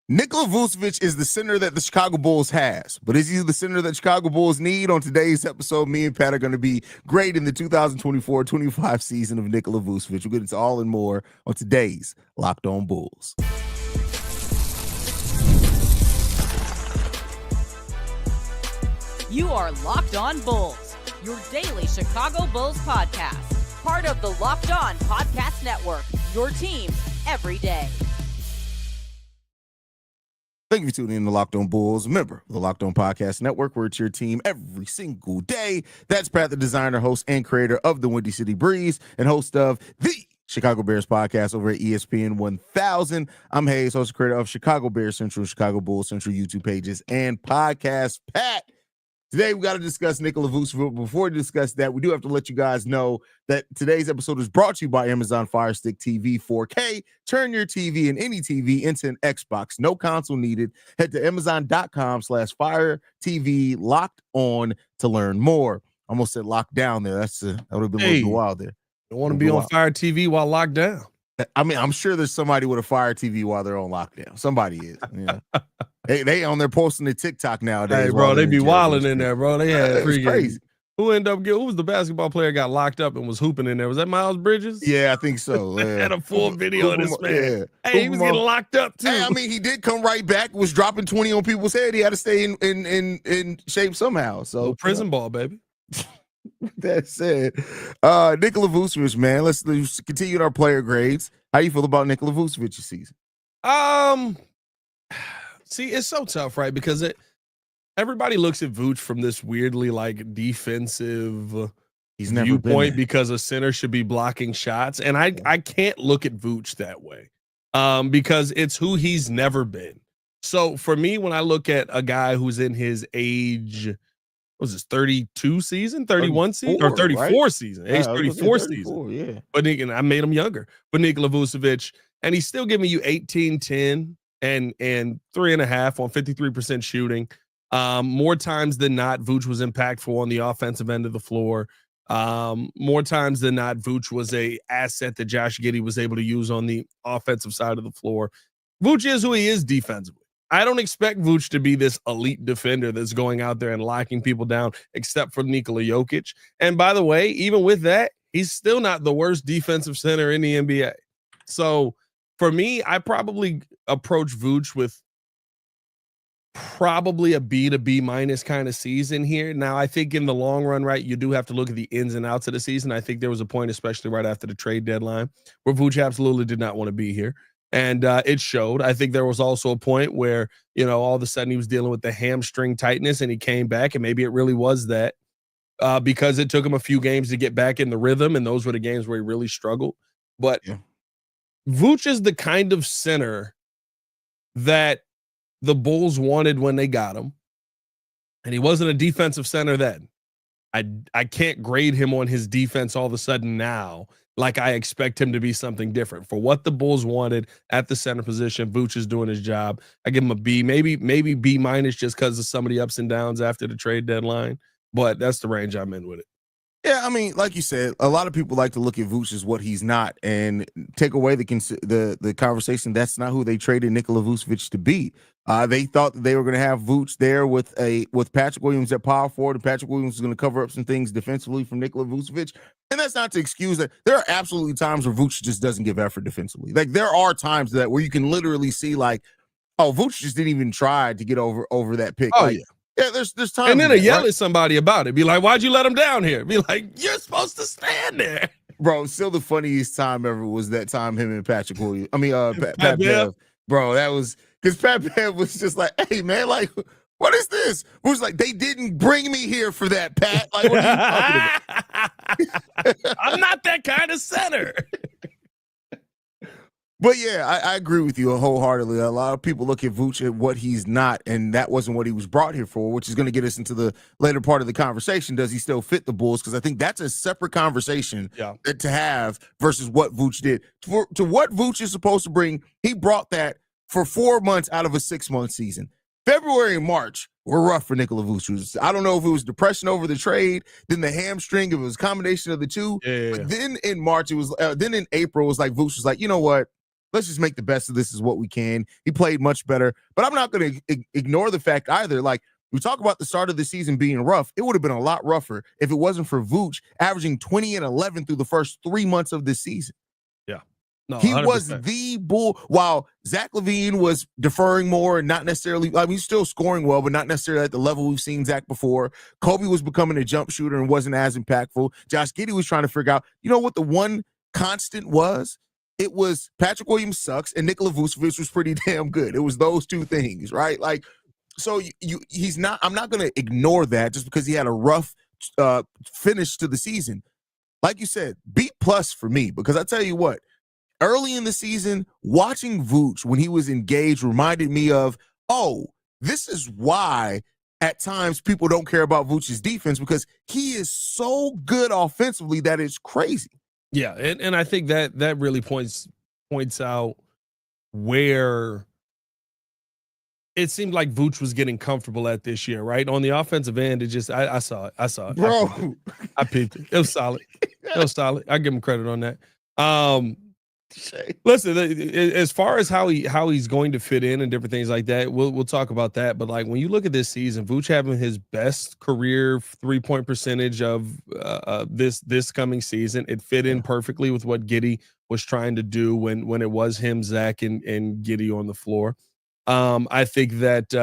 Nikola Vucevic is the center that the Chicago Bulls has, but is he the center that Chicago Bulls need? On today's episode, me and Pat are going to be grading the 2024-25 season of Nikola Vucevic. We'll get into all and more on today's Locked On Bulls. You are Locked On Bulls, your daily Chicago Bulls podcast. Part of the Locked On Podcast Network, your team every day. Thank you for tuning in to Locked On Bulls, a member of the Locked On Podcast Network, where it's your team every single day. That's Pat the Designer, host and creator of the Windy City Breeze, and host of the Chicago Bears podcast over at ESPN 1000. I'm Haize, host and creator of Chicago Bears Central, Chicago Bulls Central YouTube pages, and podcast. Pat, today we got to discuss Nikola Vucevic. Before we discuss that, we do have to let you guys know that today's episode is brought to you by Amazon Fire Stick TV 4K. Turn your TV and any TV into an Xbox. No console needed. Head to Amazon.com/Fire TV Locked On to learn more. Almost said locked down there. That would have been a little wild there. You want to be on Fire TV while locked down? I mean, I'm sure there's somebody with a Fire TV while they're on lockdown. Somebody is. Yeah. They on there posting the TikTok nowadays. Hey, bro, they be wilding in there, bro. They had crazy. Who was the basketball player got locked up and was hooping in there? Was that Miles Bridges? Yeah, I think so. Yeah. Had a full video of this man. Yeah. Hey, he was getting locked up too. Hey, I mean, he did come right back, was dropping 20 on people's head. He had to stay in shape somehow. So prison ball, baby. That's it. Nikola Vucevic, man. Let's continue our player grades. How you feel about Nikola Vucevic this season? See, it's so tough, right? Because everybody looks at Vooch from this weirdly like defensive viewpoint because a center should be blocking shots, and I can't look at Vooch that way, because it's who he's never been. So for me, when I look at a guy who's in his age, what was this 32 season, 31 season, or 34 right? Season, age 34 season, yeah. But I made him younger. But Nikola Vucevic, and he's still giving you 18, 10. And 3.5 on 53% shooting. More times than not, Vooch was impactful on the offensive end of the floor. More times than not, Vooch was a asset that Josh Giddey was able to use on the offensive side of the floor. Vooch is who he is defensively. I don't expect Vooch to be this elite defender that's going out there and locking people down, except for Nikola Jokic. And by the way, even with that, he's still not the worst defensive center in the NBA. So for me, I probably approach Vooch with probably a B to B minus kind of season here. Now, I think in the long run, right, you do have to look at the ins and outs of the season. I think there was a point, especially right after the trade deadline, where Vooch absolutely did not want to be here. And it showed. I think there was also a point where, all of a sudden he was dealing with the hamstring tightness and he came back, and maybe it really was that because it took him a few games to get back in the rhythm, and those were the games where he really struggled. But yeah. Vooch is the kind of center that the Bulls wanted when they got him, and he wasn't a defensive center then. I can't grade him on his defense all of a sudden now like I expect him to be something different. For what the Bulls wanted at the center position, Vooch is doing his job. I give him a B, maybe B minus just because of some of the ups and downs after the trade deadline, but that's the range I'm in with it. Yeah, I mean, like you said, a lot of people like to look at Vooch as what he's not and take away the conversation. That's not who they traded Nikola Vucevic to be. They thought that they were going to have Vooch there with Patrick Williams at power forward, and Patrick Williams was going to cover up some things defensively from Nikola Vucevic. And that's not to excuse that. There are absolutely times where Vooch just doesn't give effort defensively. Like there are times where you can literally see like, oh, Vooch just didn't even try to get over that pick. Oh, like, yeah. Yeah, there's times. And then they yell at somebody about it. Be like, why'd you let him down here? Be like, you're supposed to stand there. Bro, still the funniest time ever was that time him and Patrick Williams. I mean, Pat Bev. Bro, that was because Pat Bev was just like, hey, man, like, what is this? It was like, they didn't bring me here for that, Pat. Like, what are you talking about? I'm not that kind of center. But yeah, I agree with you wholeheartedly. A lot of people look at Vooch at what he's not, and that wasn't what he was brought here for, which is going to get us into the later part of the conversation. Does he still fit the Bulls? Because I think that's a separate conversation to have versus what Vooch did. To what Vooch is supposed to bring, he brought that for 4 months out of a 6-month season. February and March were rough for Nikola Vucevic. I don't know if it was depression over the trade, then the hamstring, if it was a combination of the two. Yeah. But then in March, it was then in April, it was like Vooch was like, you know what? let's just make the best of this is what we can. He played much better, but I'm not going to ignore the fact either. Like, we talk about the start of the season being rough. It would have been a lot rougher if it wasn't for Vooch averaging 20 and 11 through the first 3 months of this season. Yeah. No, he 100%. was the bull, while Zach LaVine was deferring more and not necessarily, I mean, he's still scoring well, but not necessarily at the level we've seen Zach before. Coby was becoming a jump shooter and wasn't as impactful. Josh Giddey was trying to figure out, you know what the one constant was? It was Patrick Williams sucks and Nikola Vucevic was pretty damn good. It was those two things, right? Like, so he's not, I'm not going to ignore that just because he had a rough finish to the season. Like you said, B+ for me, because I tell you what, early in the season, watching Vooch when he was engaged reminded me of, oh, this is why at times people don't care about Vooch's defense, because he is so good offensively that it's crazy. Yeah, and I think that really points out where it seemed like Vooch was getting comfortable at this year, right? On the offensive end, it just I saw it. Bro. I peeped it. It was solid. I give him credit on that. Listen, as far as how he's going to fit in and different things like that, we'll talk about that. But like, when you look at this season, Vooch having his best career 3-point percentage of this coming season, it fit in perfectly with what Giddey was trying to do when it was him, Zach, and Giddey on the floor. I think that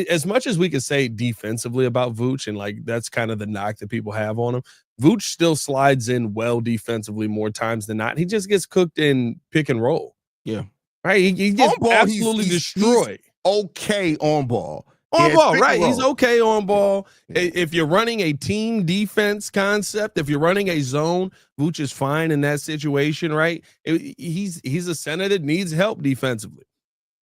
as much as we could say defensively about Vooch, and like that's kind of the knock that people have on him, Vooch still slides in well defensively more times than not. He just gets cooked in pick and roll. Yeah. Right? He gets ball, absolutely destroyed. He's okay on ball. On ball, right. He's okay on ball. Yeah. If you're running a team defense concept, if you're running a zone, Vooch is fine in that situation, right? He's a center that needs help defensively.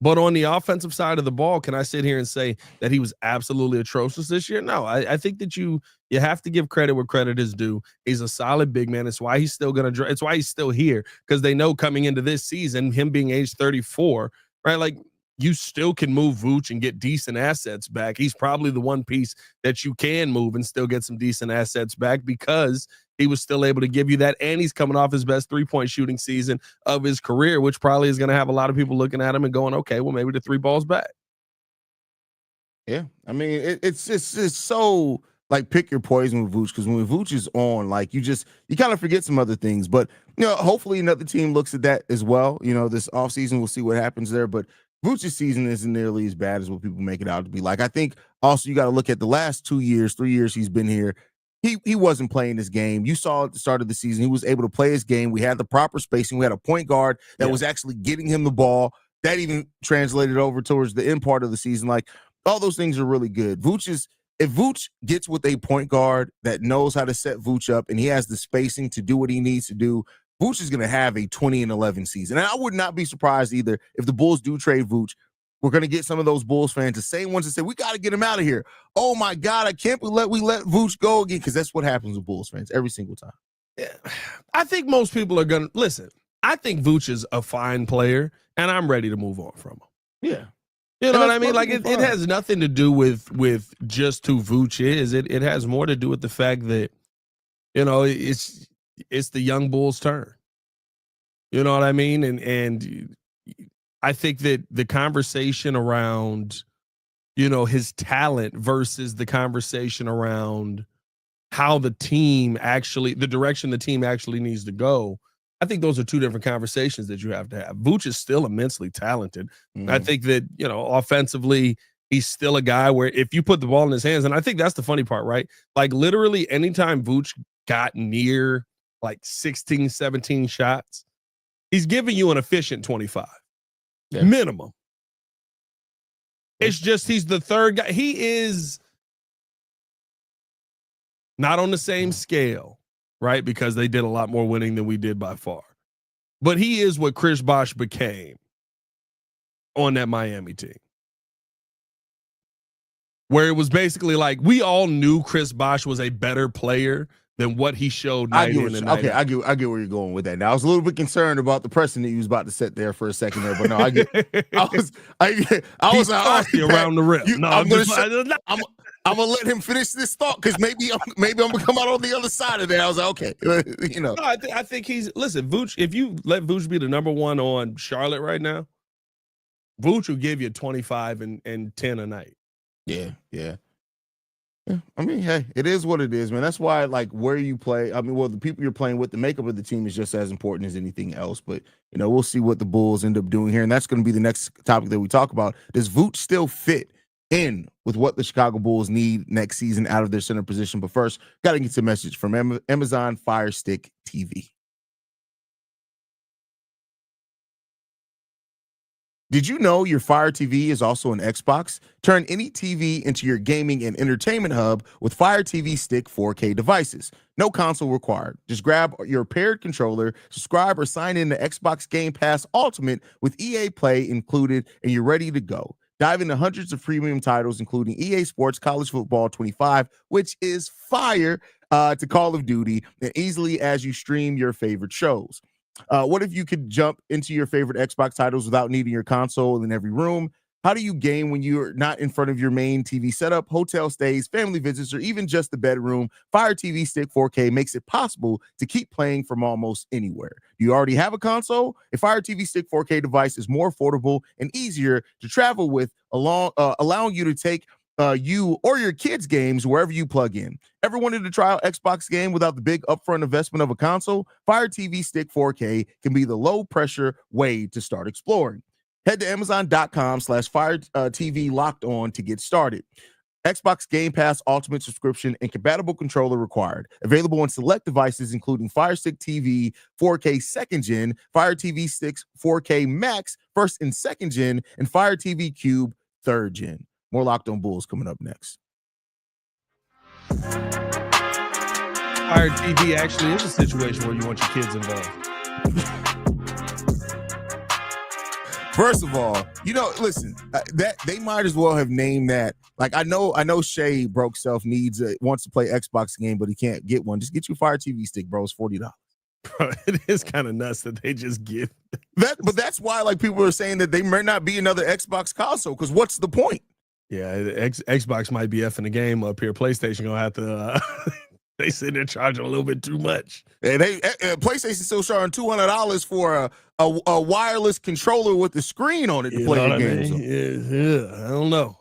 But on the offensive side of the ball, can I sit here and say that he was absolutely atrocious this year? No, I think that you have to give credit where credit is due. He's a solid big man. It's why he's still it's why he's still here, because they know coming into this season, him being age 34, right? Like, you still can move Vooch and get decent assets back. He's probably the one piece that you can move and still get some decent assets back, because he was still able to give you that. And he's coming off his best 3-point shooting season of his career, which probably is going to have a lot of people looking at him and going, okay, well, maybe the 3 ball's back. Yeah. I mean, it's just so, like, pick your poison with Vooch, because when Vooch is on, like, you kind of forget some other things. But, you know, hopefully another team looks at that as well. You know, this offseason, we'll see what happens there. But Vooch's season isn't nearly as bad as what people make it out to be. Like, I think also you got to look at the last 2 years, 3 years he's been here. He wasn't playing this game. You saw at the start of the season, he was able to play his game. We had the proper spacing. We had a point guard that was actually getting him the ball. That even translated over towards the end part of the season. Like, all those things are really good. If Vooch gets with a point guard that knows how to set Vooch up and he has the spacing to do what he needs to do, Vooch is going to have a 20 and 11 season. And I would not be surprised either if the Bulls do trade Vooch. We're going to get some of those Bulls fans, the same ones that say, we got to get him out of here. Oh, my God, I can't believe we let Vooch go again, because that's what happens with Bulls fans every single time. Yeah. I think most people are going to – listen, I think Vooch is a fine player, and I'm ready to move on from him. Yeah. You know what I mean? Like, it has nothing to do with just who Vooch is. It has more to do with the fact that, you know, it's the young Bulls' turn. You know what I mean? And I think that the conversation around, you know, his talent versus the conversation around how the direction the team actually needs to go, I think those are two different conversations that you have to have. Vooch is still immensely talented. Mm-hmm. I think that, you know, offensively, he's still a guy where if you put the ball in his hands, and I think that's the funny part, right? Like, literally anytime Vooch got near like 16, 17 shots, he's giving you an efficient 25. Yeah. Minimum. It's just he's the third guy. He is not on the same scale, right? Because they did a lot more winning than we did by far. But he is what Chris Bosh became on that Miami team. Where it was basically like we all knew Chris Bosh was a better player than what he showed night in and night out. I get where you're going with that. Now, I was a little bit concerned about the precedent you was about to set there for a second there, but no, I was saucy around the rim. I'm gonna let him finish this thought because maybe I'm gonna come out on the other side of that. I was like, okay, No, I think listen, Vooch. If you let Vooch be the number one on Charlotte right now, Vooch will give you 25 and 10 a night. Yeah. I mean, hey, it is what it is, man. That's why, like, where you play. I mean, well, the people you're playing with, the makeup of the team is just as important as anything else. But we'll see what the Bulls end up doing here, and that's going to be the next topic that we talk about. Does Vooch still fit in with what the Chicago Bulls need next season out of their center position? But first, got to get some message from Amazon Fire Stick TV. Did you know your Fire TV is also an Xbox? Turn any TV into your gaming and entertainment hub with Fire TV Stick 4K devices. No console required. Just grab your paired controller, subscribe or sign in to Xbox Game Pass Ultimate with EA Play included, and you're ready to go. Dive into hundreds of premium titles, including EA Sports College Football 25, which is fire, to Call of Duty, and easily as you stream your favorite shows. What if you could jump into your favorite Xbox titles without needing your console in every room? How do you game when you're not in front of your main TV setup, hotel stays, family visits, or even just the bedroom? Fire TV Stick 4K makes it possible to keep playing from almost anywhere. Do you already have a console? A Fire TV Stick 4K device is more affordable and easier to travel with, allowing you to take you or your kids' games wherever you plug in. Ever wanted to try out Xbox game without the big upfront investment of a console? Fire TV Stick 4K can be the low-pressure way to start exploring. Head to Amazon.com/Fire TV Locked On to get started. Xbox Game Pass Ultimate subscription and compatible controller required. Available on select devices, including Fire Stick TV 4K 2nd Gen, Fire TV Sticks 4K Max 1st and 2nd Gen, and Fire TV Cube 3rd Gen. More Locked On Bulls coming up next. Fire TV actually is a situation where you want your kids involved. First of all, listen, that they might as well have named that. Like, I know Shay broke self wants to play Xbox game, but he can't get one. Just get you a Fire TV stick, bro. It's $40. Bro, it is kind of nuts that they just give that. But that's why, like, people are saying that they might not be another Xbox console, because what's the point? Yeah, Xbox might be effing the game up here. PlayStation gonna have to. They say they're charging a little bit too much. And PlayStation still charging $200 for a wireless controller with the screen on it to play the games. I don't know.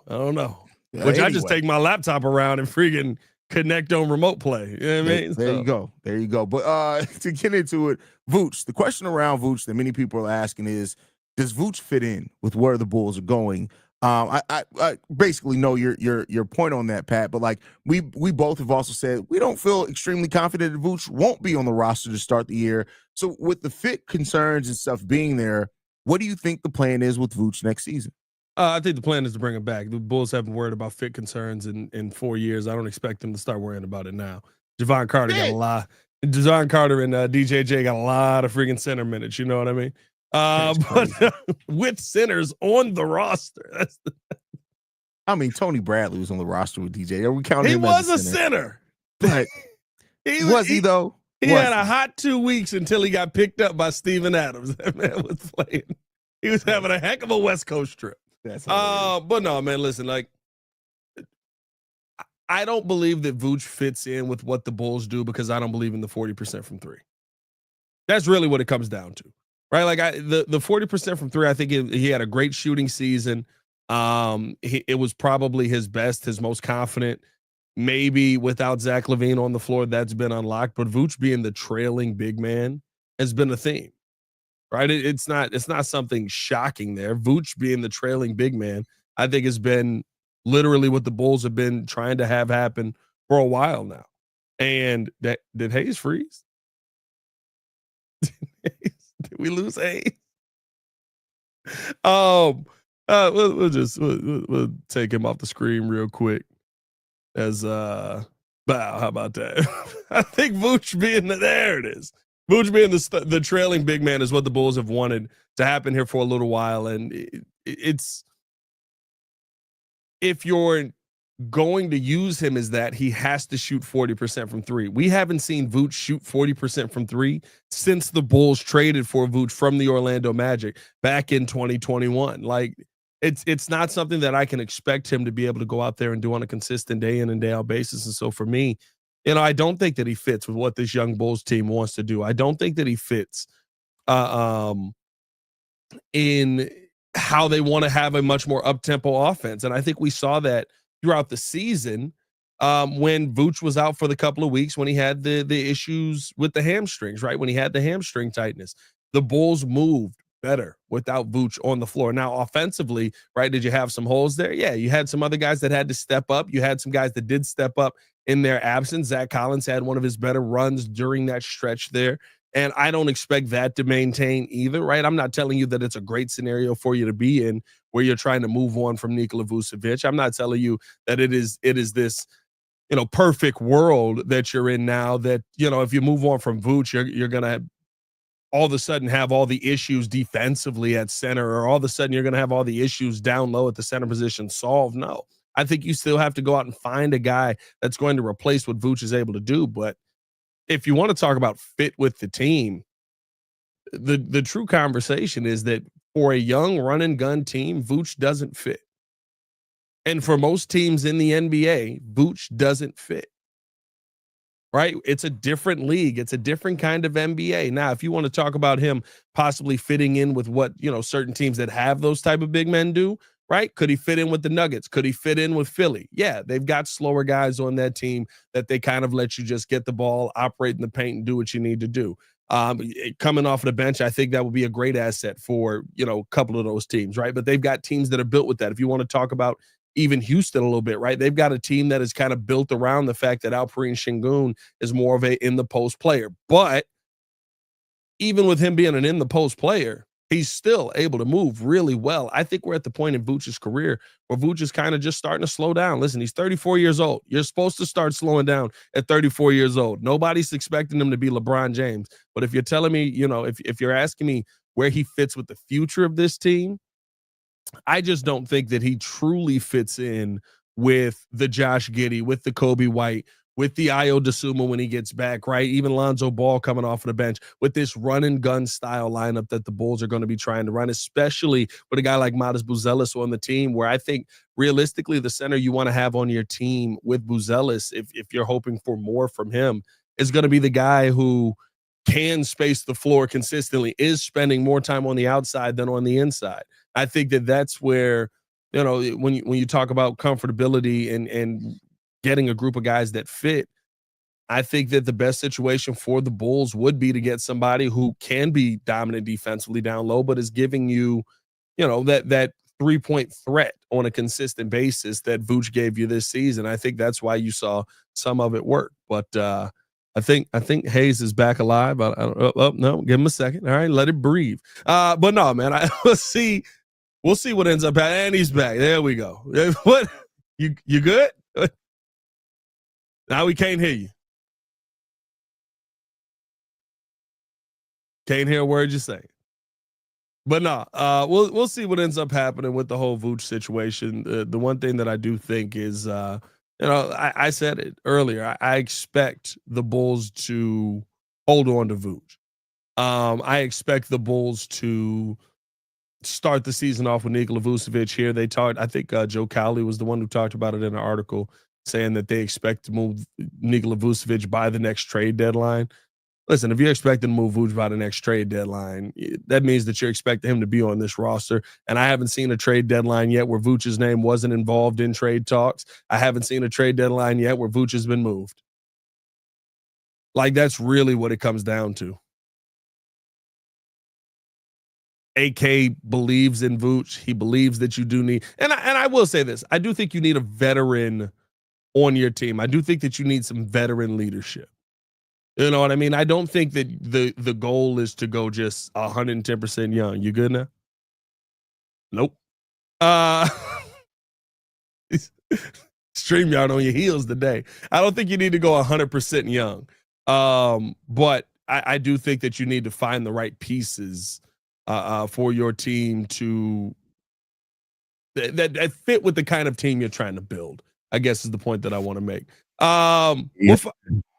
Which anyway. I just take my laptop around and freaking connect on remote play. You know what I mean? There you go. But to get into it, Vooch. The question around Vooch that many people are asking is, does Vooch fit in with where the Bulls are going? I basically know your point on that, Pat, but like we both have also said we don't feel extremely confident that Vooch won't be on the roster to start the year. So with the fit concerns and stuff being there, what do you think the plan is with Vooch next season? I think the plan is to bring him back. The Bulls haven't worried about fit concerns in 4 years. I don't expect them to start worrying about it now. Javon Carter got a lot. Javon Carter and DJJ got a lot of freaking center minutes. You know what I mean? But with centers on the roster. I mean, Tony Bradley was on the roster with DJ. Are we counting him was a center. But was he though? He had a hot 2 weeks until he got picked up by Steven Adams. That man was playing. He was having a heck of a West Coast trip. But no, man, listen, like, I don't believe that Vooch fits in with what the Bulls do because I don't believe in the 40% from three. That's really what it comes down to. Right, like the 40% from three, I think he had a great shooting season. It was probably his best, his most confident. Maybe without Zach LaVine on the floor, that's been unlocked. But Vooch being the trailing big man has been a theme, right? It's not something shocking there. Vooch being the trailing big man, I think, has been literally what the Bulls have been trying to have happen for a while now. And did Haize freeze? Did we lose Haize? We'll take him off the screen real quick. As how about that? I think Vooch being there it is. Vooch being the trailing big man is what the Bulls have wanted to happen here for a little while, and it's if you're going to use him as that, he has to shoot 40% from three. We haven't seen Vooch shoot 40% from three since the Bulls traded for Vooch from the Orlando Magic back in 2021. Like, it's not something that I can expect him to be able to go out there and do on a consistent day in and day out basis. And so for me, I don't think that he fits with what this young Bulls team wants to do. I don't think that he fits in how they want to have a much more up-tempo offense. And I think we saw that throughout the season when Vooch was out for the couple of weeks, when he had the issues with the hamstrings, right? When he had the hamstring tightness, the Bulls moved better without Vooch on the floor. Now, offensively, right, did you have some holes there? Yeah, you had some other guys that had to step up. You had some guys that did step up in their absence. Zach Collins had one of his better runs during that stretch there. And I don't expect that to maintain either, right? I'm not telling you that it's a great scenario for you to be in where you're trying to move on from Nikola Vucevic. I'm not telling you that it is this, perfect world that you're in now that, if you move on from Vooch, you're going to all of a sudden have all the issues defensively at center, or all of a sudden you're going to have all the issues down low at the center position solved. No, I think you still have to go out and find a guy that's going to replace what Vooch is able to do. But if you want to talk about fit with the team, the true conversation is that for a young run and gun team, Vooch doesn't fit. And for most teams in the NBA, Vooch doesn't fit. Right? It's a different league. It's a different kind of NBA. Now, if you want to talk about him possibly fitting in with what, certain teams that have those type of big men do, right? Could he fit in with the Nuggets? Could he fit in with Philly? Yeah, they've got slower guys on that team that they kind of let you just get the ball, operate in the paint, and do what you need to do. Coming off of the bench, I think that would be a great asset for, a couple of those teams, right? But they've got teams that are built with that. If you want to talk about even Houston a little bit, right? They've got a team that is kind of built around the fact that Alperen Şengün is more of a in the post player. But even with him being an in the post player, he's still able to move really well. I think we're at the point in Vooch's career where Vooch is kind of just starting to slow down. Listen, he's 34 years old. You're supposed to start slowing down at 34 years old. Nobody's expecting him to be LeBron James. But if you're telling me, if you're asking me where he fits with the future of this team, I just don't think that he truly fits in with the Josh Giddey, with the Coby White, with the Ayo Dosunmu when he gets back, right? Even Lonzo Ball coming off of the bench, with this run and gun style lineup that the Bulls are going to be trying to run, especially with a guy like Matas Buzelis on the team, where I think realistically the center you want to have on your team with Buzelis, if you're hoping for more from him, is going to be the guy who can space the floor consistently, is spending more time on the outside than on the inside. I think that that's where, when you talk about comfortability and getting a group of guys that fit, I think that the best situation for the Bulls would be to get somebody who can be dominant defensively down low, but is giving you, that 3-point threat on a consistent basis that Vooch gave you this season. I think that's why you saw some of it work. But I think Haize is back alive. No, give him a second. All right, let it breathe. But no, man, we'll see what ends up happening. And he's back. There we go. What? You good? Now we can't hear you. Can't hear a word you say. But no, we'll see what ends up happening with the whole Vooch situation. The one thing that I do think is, I said it earlier. I expect the Bulls to hold on to Vooch. I expect the Bulls to start the season off with Nikola Vucevic here. They talked, I think Joe Cowley was the one who talked about it in an article, saying that they expect to move Nikola Vucevic by the next trade deadline. Listen, if you're expecting to move Vooch by the next trade deadline, that means that you're expecting him to be on this roster. And I haven't seen a trade deadline yet where Vooch's name wasn't involved in trade talks. I haven't seen a trade deadline yet where Vooch has been moved. Like, that's really what it comes down to. AK believes in Vooch. He believes that you do need, and I will say this, I do think you need a veteran on your team. I do think that you need some veteran leadership. You know what I mean? I don't think that the goal is to go just 110% young. You good now? Nope. StreamYard on your heels today. I don't think you need to go 100% young. But I do think that you need to find the right pieces for your team to that fit with the kind of team you're trying to build, I guess is the point that I want to make.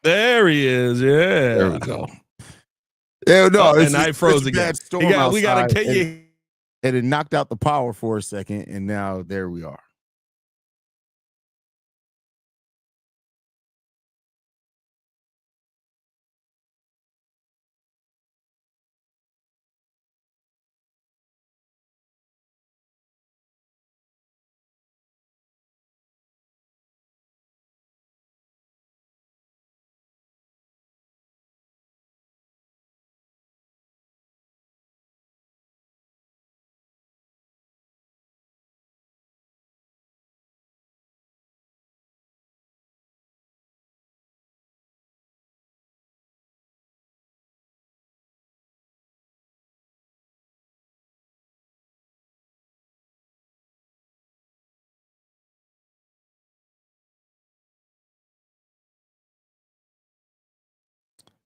There he is. Yeah. There we go. Yeah, no, and I froze again. We got to get you. and it knocked out the power for a second, and now there we are.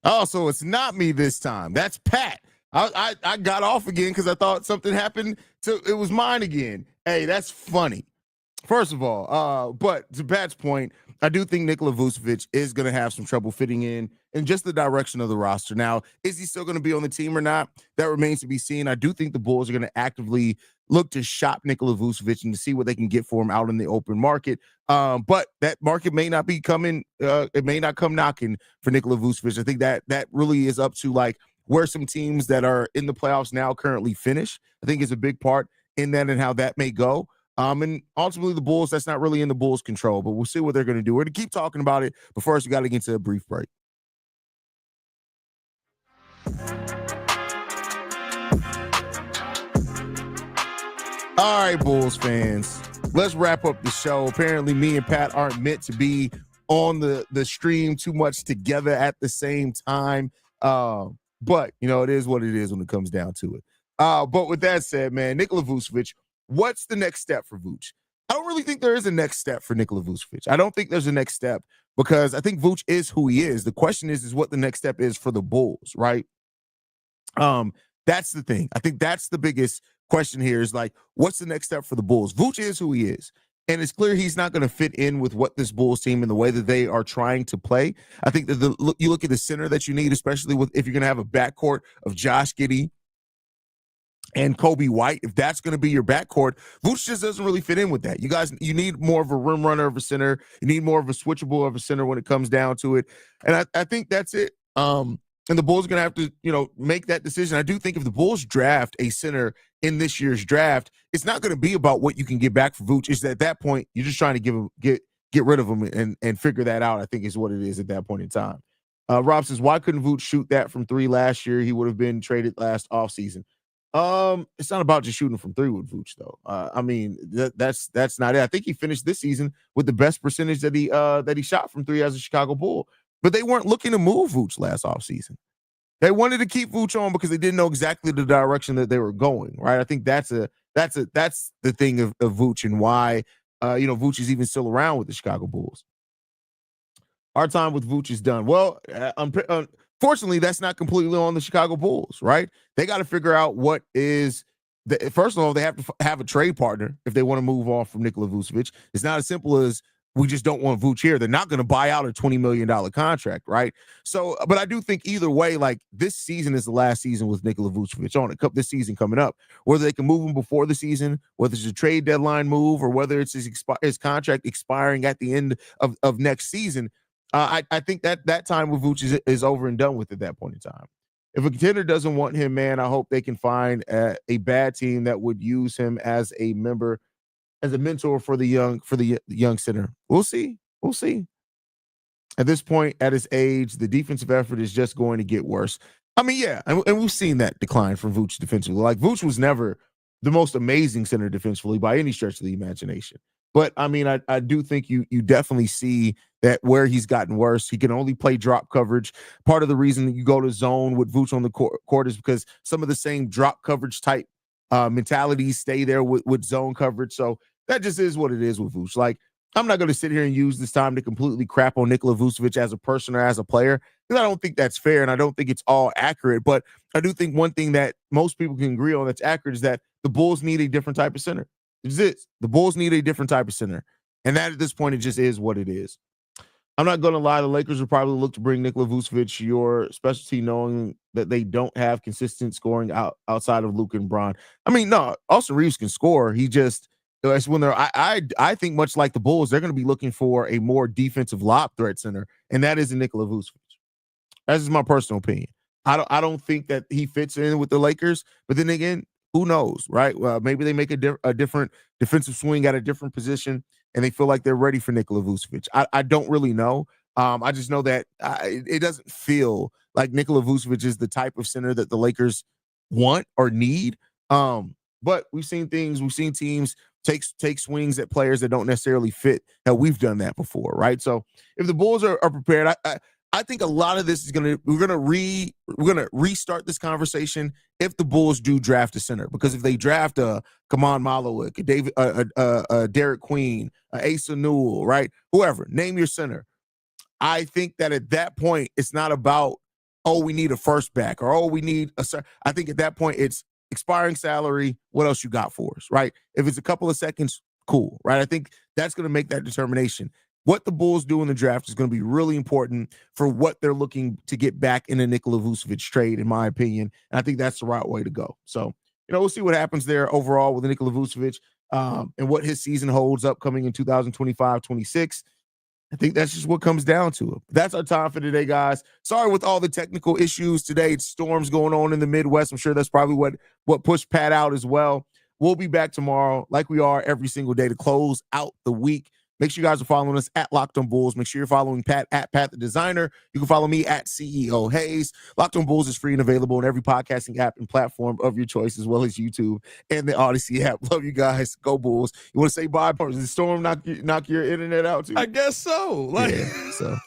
Oh, so it's not me this time. That's Pat. I got off again because I thought something happened. So it was mine again. Hey, that's funny. First of all, but to Pat's point, I do think Nikola Vucevic is going to have some trouble fitting in just the direction of the roster. Now, is he still going to be on the team or not? That remains to be seen. I do think the Bulls are going to actively look to shop Nikola Vucevic and to see what they can get for him out in the open market. But that market may not be coming. It may not come knocking for Nikola Vucevic. I think that really is up to like where some teams that are in the playoffs now currently finish. I think is a big part in that and how that may go. And ultimately the Bulls, that's not really in the Bulls' control, but we'll see what they're going to do. We're going to keep talking about it, but first we got to get to a brief break. All right, Bulls fans, let's wrap up the show. Apparently me and Pat aren't meant to be on the stream too much together at the same time. But, you know, it is what it is when it comes down to it. But with that said, man, Nikola Vucevic, what's the next step for Vooch? I don't really think there is a next step for Nikola Vucevic. I don't think there's a next step because I think Vooch is who he is. The question is what the next step is for the Bulls, right? That's the thing. I think that's the biggest question here is like, what's the next step for the Bulls? Vooch is who he is. And it's clear he's not going to fit in with what this Bulls team and the way that they are trying to play. I think that you look at the center that you need, especially if you're going to have a backcourt of Josh Giddey and Coby White, if that's going to be your backcourt, Vooch just doesn't really fit in with that. You need more of a rim runner of a center. You need more of a switchable of a center when it comes down to it. And I think that's it. And the Bulls are going to have to, you know, make that decision. I do think if the Bulls draft a center in this year's draft, it's not going to be about what you can get back for Vooch. It's that at that point, you're just trying to get rid of him and figure that out, I think is what it is at that point in time. Rob says, why couldn't Vooch shoot that from three last year? He would have been traded last offseason. It's not about just shooting from three with Vooch, though. I mean, that's not it. I think he finished this season with the best percentage that he shot from three as a Chicago Bull. But they weren't looking to move Vooch last offseason. They wanted to keep Vooch on because they didn't know exactly the direction that they were going, right? I think that's the thing of Vooch and why Vooch is even still around with the Chicago Bulls. Our time with Vooch is done. Well, unfortunately, that's not completely on the Chicago Bulls, right? They got to figure out what is first of all, they have to have a trade partner if they want to move on from Nikola Vucevic. It's not as simple as we just don't want Vooch here. They're not going to buy out a $20 million contract, right? So, but I do think either way, like this season is the last season with Nikola Vucevic on it. This season coming up, whether they can move him before the season, whether it's a trade deadline move, or whether it's his contract expiring at the end of next season. I think that time with Vooch is over and done with at that point in time. If a contender doesn't want him, man, I hope they can find a bad team that would use him as a mentor for the young center. We'll see. At this point, at his age, the defensive effort is just going to get worse. I mean, yeah, and we've seen that decline from Vooch defensively. Like Vooch was never the most amazing center defensively by any stretch of the imagination. But I mean, I do think you definitely see that where he's gotten worse. He can only play drop coverage. Part of the reason that you go to zone with Vooch on the court is because some of the same drop coverage type mentalities stay there with zone coverage. So that just is what it is with Vooch. Like, I'm not going to sit here and use this time to completely crap on Nikola Vucevic as a person or as a player, because I don't think that's fair and I don't think it's all accurate. But I do think one thing that most people can agree on that's accurate is that the Bulls need a different type of center. It's this. The Bulls need a different type of center. And that at this point, it just is what it is. I'm not going to lie. The Lakers would probably look to bring Nikola Vucevic, your specialty, knowing that they don't have consistent scoring outside of Luka and Bron. I mean, no, Austin Reeves can score. He just, it's when they're, I think much like the Bulls, they're going to be looking for a more defensive lob threat center, and that is Nikola Vucevic. That's just my personal opinion. I don't think that he fits in with the Lakers, but then again, who knows, right? Well, maybe they make a different defensive swing at a different position, and they feel like they're ready for Nikola Vucevic. I don't really know. I just know that it doesn't feel like Nikola Vucevic is the type of center that the Lakers want or need. But we've seen teams take swings at players that don't necessarily fit. Now, we've done that before, right? So if the Bulls are prepared, I think a lot of this is we're gonna restart this conversation if the Bulls do draft a center, because if they draft a Kaman Malowick, a Derek Queen, a Asa Newell, right, whoever, name your center. I think that at that point it's not about, oh, we need a first back, or, oh, we need a center. I think at that point it's expiring salary. What else you got for us, right? If it's a couple of seconds, cool, right? I think that's going to make that determination. What the Bulls do in the draft is going to be really important for what they're looking to get back in a Nikola Vucevic trade, in my opinion. And I think that's the right way to go. So, we'll see what happens there overall with Nikola Vucevic and what his season holds upcoming in 2025-26. I think that's just what comes down to it. That's our time for today, guys. Sorry with all the technical issues today. It's storms going on in the Midwest. I'm sure that's probably what pushed Pat out as well. We'll be back tomorrow like we are every single day to close out the week. Make sure you guys are following us at Locked On Bulls. Make sure you're following Pat at Pat the Designer. You can follow me at CEO Haize. Locked On Bulls is free and available on every podcasting app and platform of your choice, as well as YouTube and the Odyssey app. Love you guys. Go Bulls. You want to say bye? Does the storm knock your internet out too? I guess so. So.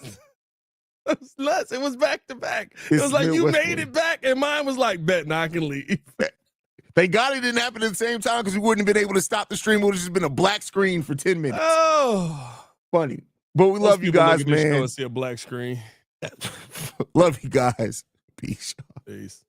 It was nuts. It was back to back. It was like you made it back, and mine was like, bet, now I can leave. Thank God it didn't happen at the same time, because we wouldn't have been able to stop the stream. It would have just been a black screen for 10 minutes. Oh, funny. But we love you guys, man. See a black screen. Love you guys. Peace. Peace.